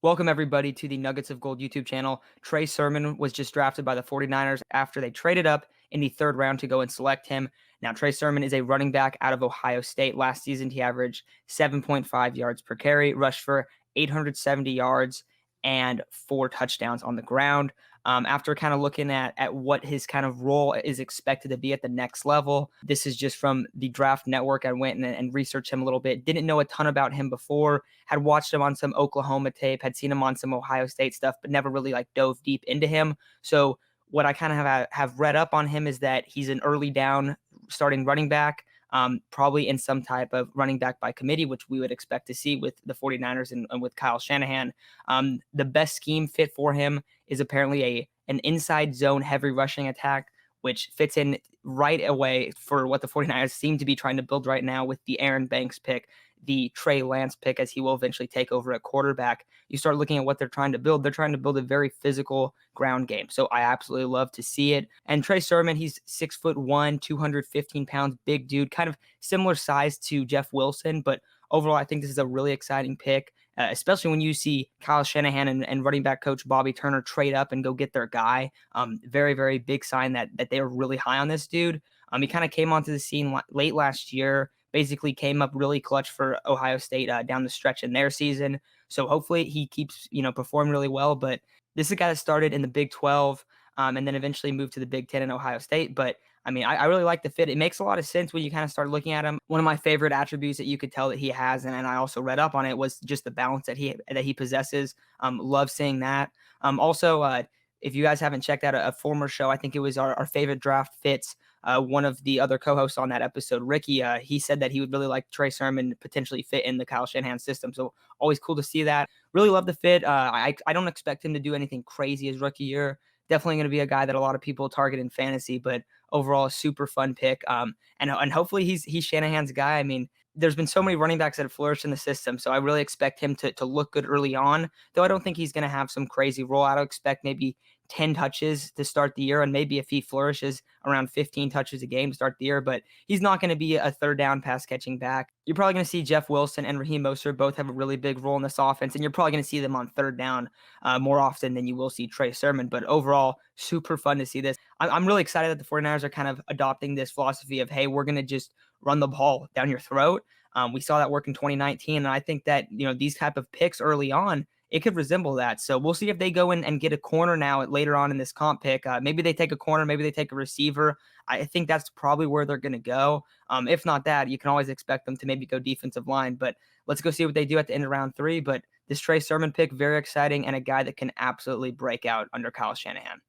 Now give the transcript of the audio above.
Welcome, everybody, to the Nuggets of Gold YouTube channel. Trey Sermon was just drafted by the 49ers after they traded up in the third round to go and select him. Now, Trey Sermon is a running back out of Ohio State. Last season, he averaged 7.5 yards per carry, rushed for 870 yards, and 4 touchdowns on the ground. After kind of looking at what his kind of role is expected to be at the next level, this is just from the Draft Network. I went and researched him a little bit. Didn't know a ton about him before. Had watched him on some Oklahoma tape, had seen him on some Ohio State stuff, but never really like dove deep into him. So what I kind of have read up on him is that he's an early down starting running back. Probably in some type of running back by committee, which we would expect to see with the 49ers and with Kyle Shanahan. The best scheme fit for him is apparently an inside zone heavy rushing attack, which fits in right away for what the 49ers seem to be trying to build right now with the Aaron Banks pick, the Trey Lance pick, as he will eventually take over at quarterback. You start looking at what they're trying to build. They're trying to build a very physical ground game. So I absolutely love to see it. And Trey Sermon, he's 6'1", 215 pounds, big dude, kind of similar size to Jeff Wilson. But overall, I think this is a really exciting pick, especially when you see Kyle Shanahan and running back coach Bobby Turner trade up and go get their guy. Very, very big sign that they were really high on this dude. He kind of came onto the scene late last year, basically came up really clutch for Ohio State down the stretch in their season. So hopefully he keeps, performing really well. But this is a guy that started in the Big 12 and then eventually moved to the Big 10 in Ohio State. But I mean, I really like the fit. It makes a lot of sense when you kind of start looking at him. One of my favorite attributes that you could tell that he has, and I also read up on it, was just the balance that he possesses. Love seeing that. Also, if you guys haven't checked out a former show, I think it was our favorite draft fits. One of the other co-hosts on that episode, Ricky, he said that he would really like Trey Sermon to potentially fit in the Kyle Shanahan system. So always cool to see that. Really love the fit. I don't expect him to do anything crazy his rookie year. Definitely going to be a guy that a lot of people target in fantasy, but overall a super fun pick. And hopefully he's Shanahan's guy. I mean, there's been so many running backs that have flourished in the system, so I really expect him to look good early on. Though I don't think he's going to have some crazy role. I don't expect maybe 10 touches to start the year, and maybe if he flourishes, around 15 touches a game to start the year. But he's not going to be a third down pass catching back. You're probably going to see Jeff Wilson and Raheem Mostert both have a really big role in this offense, and you're probably going to see them on third down more often than you will see Trey Sermon. But overall, super fun to see this. I'm really excited that the 49ers are kind of adopting this philosophy of, hey, we're going to just run the ball down your throat. We saw that work in 2019, and I think that these type of picks early on, it could resemble that. So we'll see if they go in and get a corner now later on in this comp pick. Maybe they take a corner, maybe they take a receiver. I think that's probably where they're going to go. If not that, you can always expect them to maybe go defensive line. But let's go see what they do at the end of round 3. But this Trey Sermon pick, very exciting, and a guy that can absolutely break out under Kyle Shanahan.